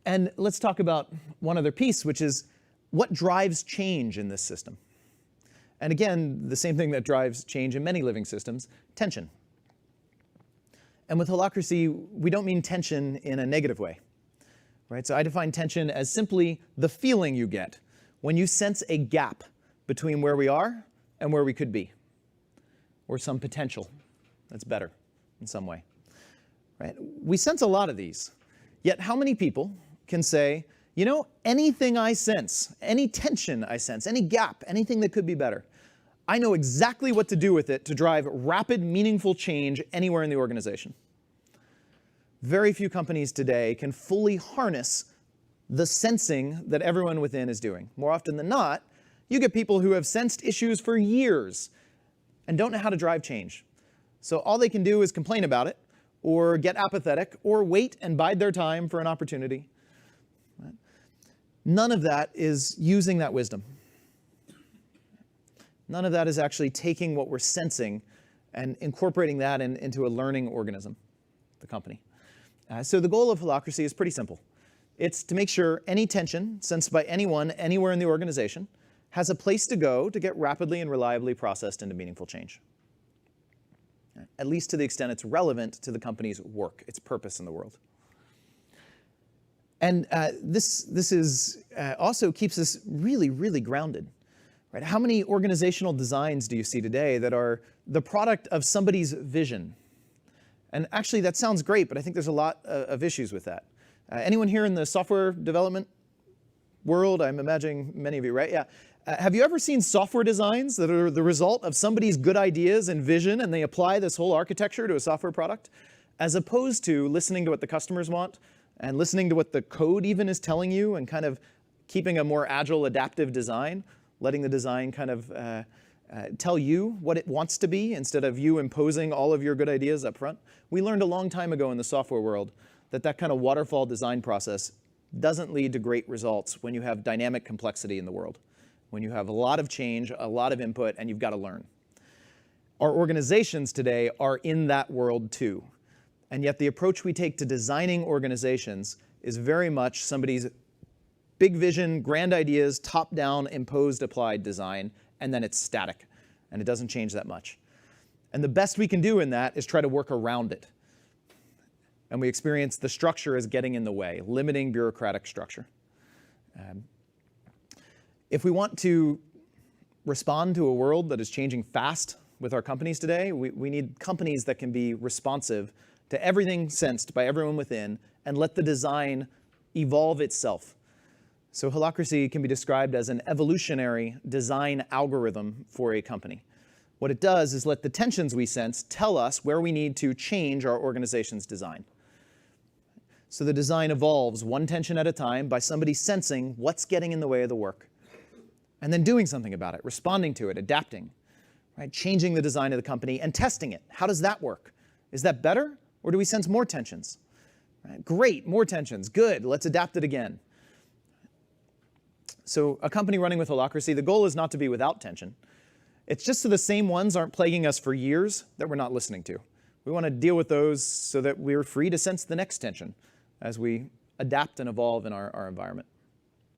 And let's talk about one other piece, which is what drives change in this system. And again, the same thing that drives change in many living systems, tension. And with holacracy, we don't mean tension in a negative way, right? So I define tension as simply the feeling you get when you sense a gap between where we are and where we could be, or some potential that's better in some way, right? We sense a lot of these, yet how many people can say, you know, anything I sense, any tension I sense, any gap, anything that could be better, I know exactly what to do with it to drive rapid, meaningful change anywhere in the organization. Very few companies today can fully harness the sensing that everyone within is doing. More often than not, you get people who have sensed issues for years and don't know how to drive change. So all they can do is complain about it, or get apathetic, or wait and bide their time for an opportunity. None of that is using that wisdom. None of that is actually taking what we're sensing and incorporating that into a learning organism, the company. So the goal of holacracy is pretty simple. It's to make sure any tension sensed by anyone, anywhere in the organization, has a place to go to get rapidly and reliably processed into meaningful change. At least to the extent it's relevant to the company's work, its purpose in the world. And this also keeps us really, really grounded. Right? How many organizational designs do you see today that are the product of somebody's vision? And actually, that sounds great, but I think there's a lot of issues with that. Anyone here in the software development world? I'm imagining many of you, right? Yeah. Have you ever seen software designs that are the result of somebody's good ideas and vision, and they apply this whole architecture to a software product, as opposed to listening to what the customers want and listening to what the code even is telling you, and kind of keeping a more agile, adaptive design, letting the design kind of tell you what it wants to be instead of you imposing all of your good ideas up front? We learned a long time ago in the software world that that kind of waterfall design process doesn't lead to great results when you have dynamic complexity in the world, when you have a lot of change, a lot of input, and you've got to learn. Our organizations today are in that world too. And yet the approach we take to designing organizations is very much somebody's big vision, grand ideas, top-down, imposed, applied design, and then it's static, and it doesn't change that much. And the best we can do in that is try to work around it. And we experience the structure as getting in the way, limiting bureaucratic structure. If we want to respond to a world that is changing fast with our companies today, we need companies that can be responsive to everything sensed by everyone within and let the design evolve itself. So holacracy can be described as an evolutionary design algorithm for a company. What it does is let the tensions we sense tell us where we need to change our organization's design. So the design evolves one tension at a time by somebody sensing what's getting in the way of the work, and then doing something about it, responding to it, adapting, right? Changing the design of the company and testing it. How does that work? Is that better, or do we sense more tensions? Right? Great, more tensions, good, let's adapt it again. So a company running with holacracy, the goal is not to be without tension. It's just so the same ones aren't plaguing us for years that we're not listening to. We want to deal with those so that we're free to sense the next tension as we adapt and evolve in our environment.